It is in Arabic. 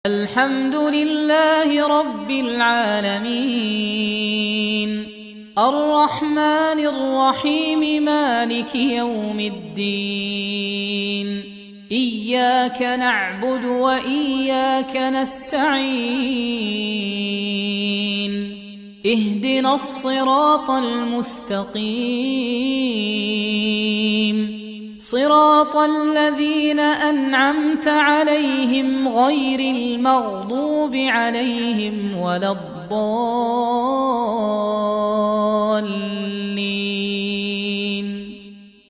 الحمد لله رب العالمين الرحمن الرحيم مالك يوم الدين إياك نعبد وإياك نستعين اهدنا الصراط المستقيم صراط الذين أنعمت عليهم غير المغضوب عليهم ولا الضالين.